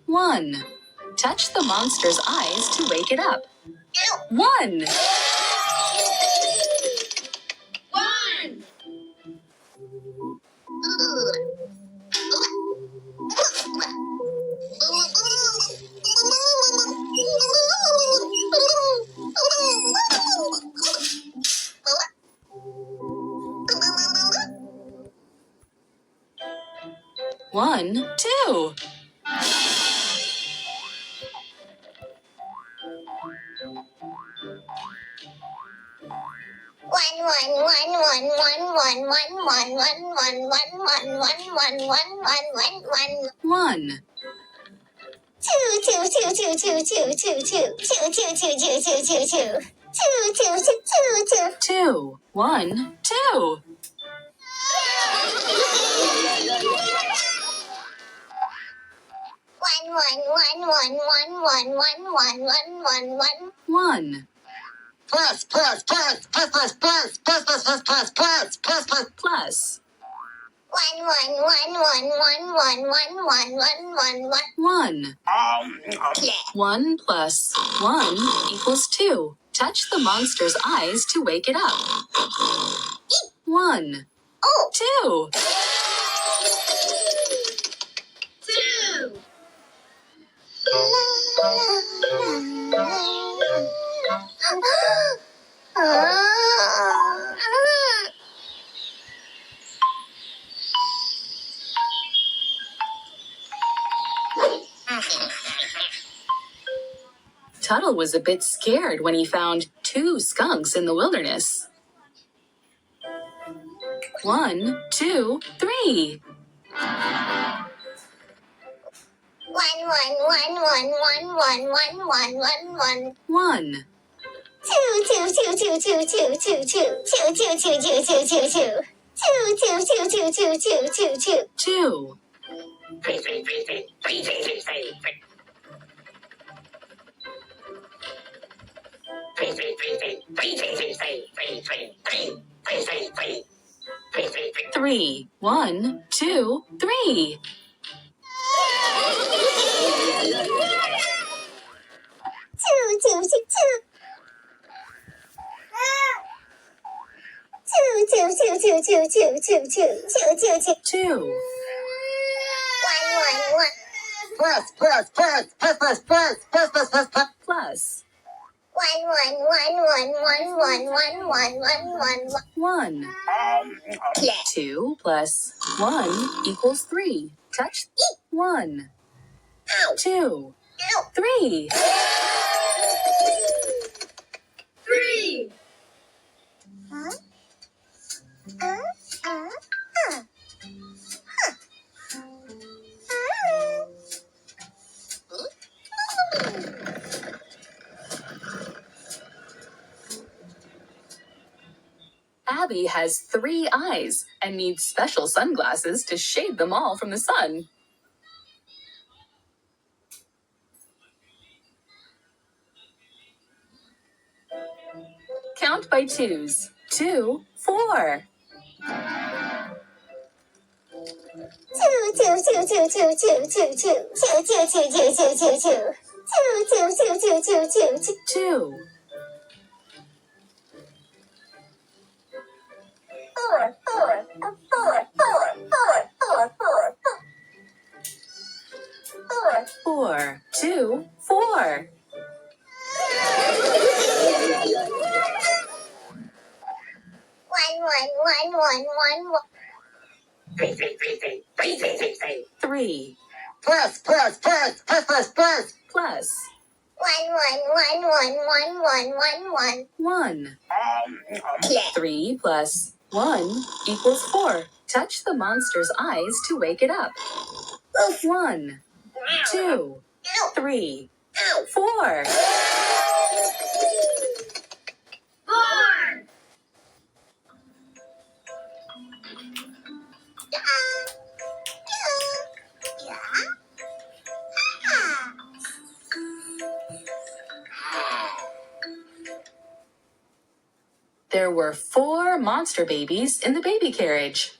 One. Touch the monster's eyes to wake it up. One. One, two. One. Two. One, two. One. Plus. Plus. One. One plus one equals two. Touch the monster's eyes to wake it up. One. Two. Tuttle was a bit scared when he found two skunks in the wilderness. One, two, three. One. Two. Three. One, two, three. Two. Plus. One. Two plus one equals three. Touch one. Two. Three. Abby has 3 eyes and needs special sunglasses to shade them all from the sun. Count by twos. 2, 4. Two. Four. 2, 4. Three. Plus. Plus. One. 3 plus 1 equals 4. Touch the monster's eyes to wake it up. 1, 2, 3, 4. There were 4 monster babies in the baby carriage.